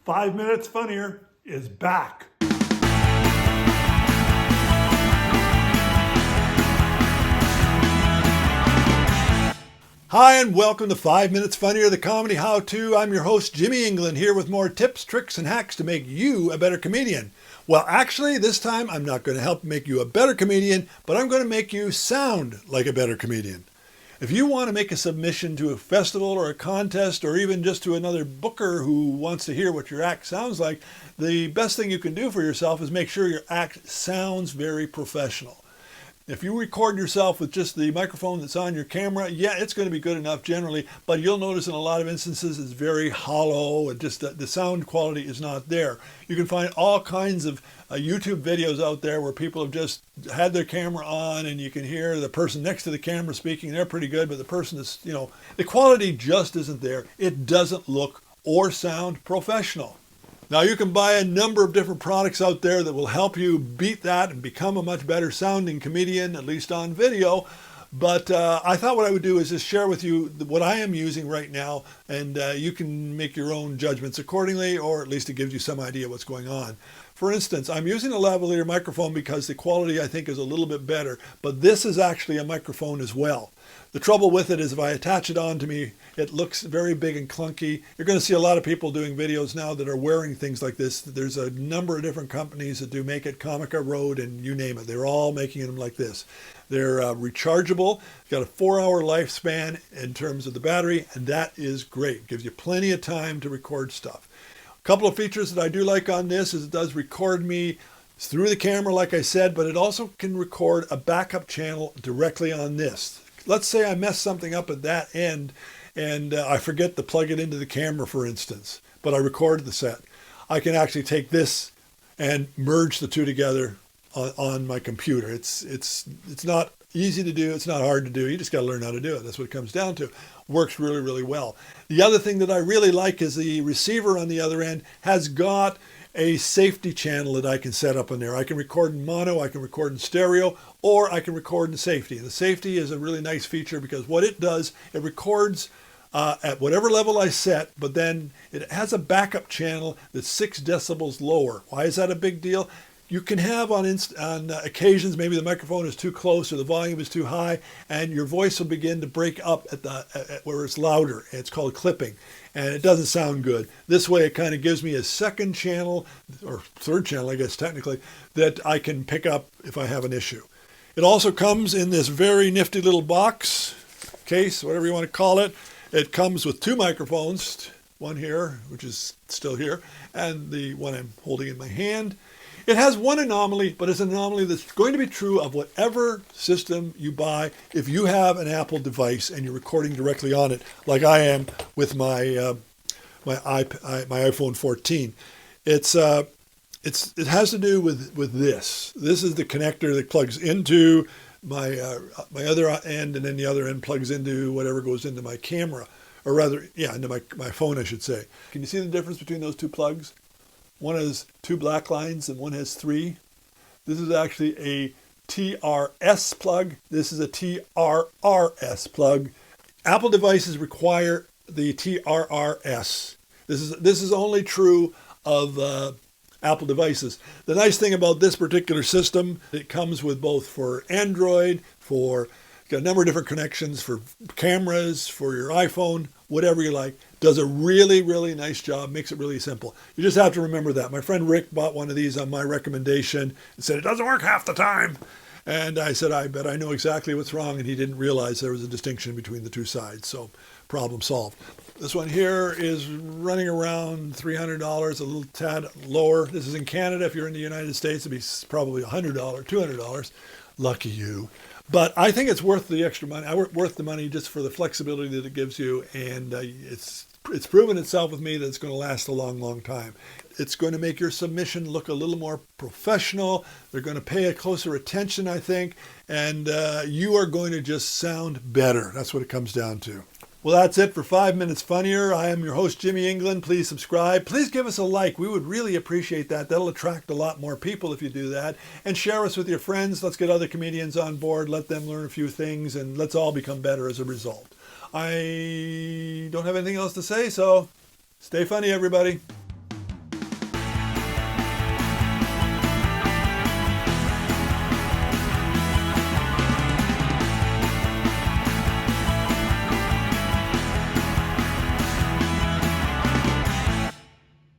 5 Minutes Funnier is back. Hi, and welcome to 5 Minutes Funnier, the comedy how-to. I'm your host, Jimmy England, here with more tips, tricks, and hacks to make you a better comedian. Well, actually, this time I'm not going to help make you a better comedian, but I'm going to make you sound like a better comedian. If you want to make a submission to a festival or a contest or even just to another booker who wants to hear what your act sounds like, the best thing you can do for yourself is make sure your act sounds very professional. If you record yourself with just the microphone that's on your camera, yeah, it's going to be good enough generally, but you'll notice in a lot of instances it's very hollow and just the sound quality is not there. You can find all kinds of YouTube videos out there where people have just had their camera on and you can hear the person next to the camera speaking. They're pretty good, but the person is, the quality just isn't there. It doesn't look or sound professional. Now, you can buy a number of different products out there that will help you beat that and become a much better sounding comedian, at least on video. But I thought what I would do is just share with you what I am using right now, and you can make your own judgments accordingly, or at least it gives you some idea what's going on. For instance, I'm using a lavalier microphone because the quality I think is a little bit better, but this is actually a microphone as well. The trouble with it is if I attach it on to me, it looks very big and clunky. You're going to see a lot of people doing videos now that are wearing things like this. There's a number of different companies that do make it, Comica, Rode, and you name it. They're all making them like this. They're rechargeable, got a 4-hour lifespan in terms of the battery, and that is great. Gives you plenty of time to record stuff. A couple of features that I do like on this is it does record me through the camera, like I said, but it also can record a backup channel directly on this. Let's say I mess something up at that end and I forget to plug it into the camera, for instance, but I recorded the set. I can actually take this and merge the two together on my computer. It's not easy to do. It's not hard to do. You just got to learn how to do it. That's what it comes down to. Works really, really well. The other thing that I really like is the receiver on the other end has got a safety channel that I can set up in there. I can record in mono, I can record in stereo, or I can record in safety. And the safety is a really nice feature because what it does, it records at whatever level I set, but then it has a backup channel that's 6 decibels lower. Why is that a big deal? You can have on occasions maybe the microphone is too close or the volume is too high, and your voice will begin to break up at where it's louder. It's called clipping, and it doesn't sound good. This way, it kind of gives me a second channel, or third channel, I guess technically, that I can pick up if I have an issue. It also comes in this very nifty little box, case, whatever you want to call it. It comes with 2 microphones, one here, which is still here, and the one I'm holding in my hand. It has one anomaly, but it's an anomaly that's going to be true of whatever system you buy if you have an Apple device and you're recording directly on it, like I am with my iPhone 14. It has to do with this. This is the connector that plugs into my other end, and then the other end plugs into whatever goes into my camera, or rather, yeah, into my phone, I should say. Can you see the difference between those 2 plugs? One has 2 black lines and one has 3. This is actually a TRS plug. This is a TRRS plug. Apple devices require the TRRS. This is only true of Apple devices. The nice thing about this particular system, it comes with both for Android, got a number of different connections for cameras, for your iPhone, whatever you like. Does a really, really nice job, makes it really simple. You just have to remember that. My friend Rick bought one of these on my recommendation and said, it doesn't work half the time. And I said, I bet I know exactly what's wrong. And he didn't realize there was a distinction between the 2 sides. So problem solved. This one here is running around $300, a little tad lower. This is in Canada. If you're in the United States, it'd be probably $100, $200. Lucky you. But I think it's worth the extra money. Worth the money just for the flexibility that it gives you, and it's proven itself with me that it's going to last a long, long time. It's going to make your submission look a little more professional. They're going to pay a closer attention, I think, and you are going to just sound better. That's what it comes down to. Well, that's it for 5 Minutes Funnier. I am your host, Jimmy England. Please subscribe. Please give us a like. We would really appreciate that. That'll attract a lot more people if you do that. And share us with your friends. Let's get other comedians on board. Let them learn a few things, and let's all become better as a result. I don't have anything else to say, so stay funny, everybody.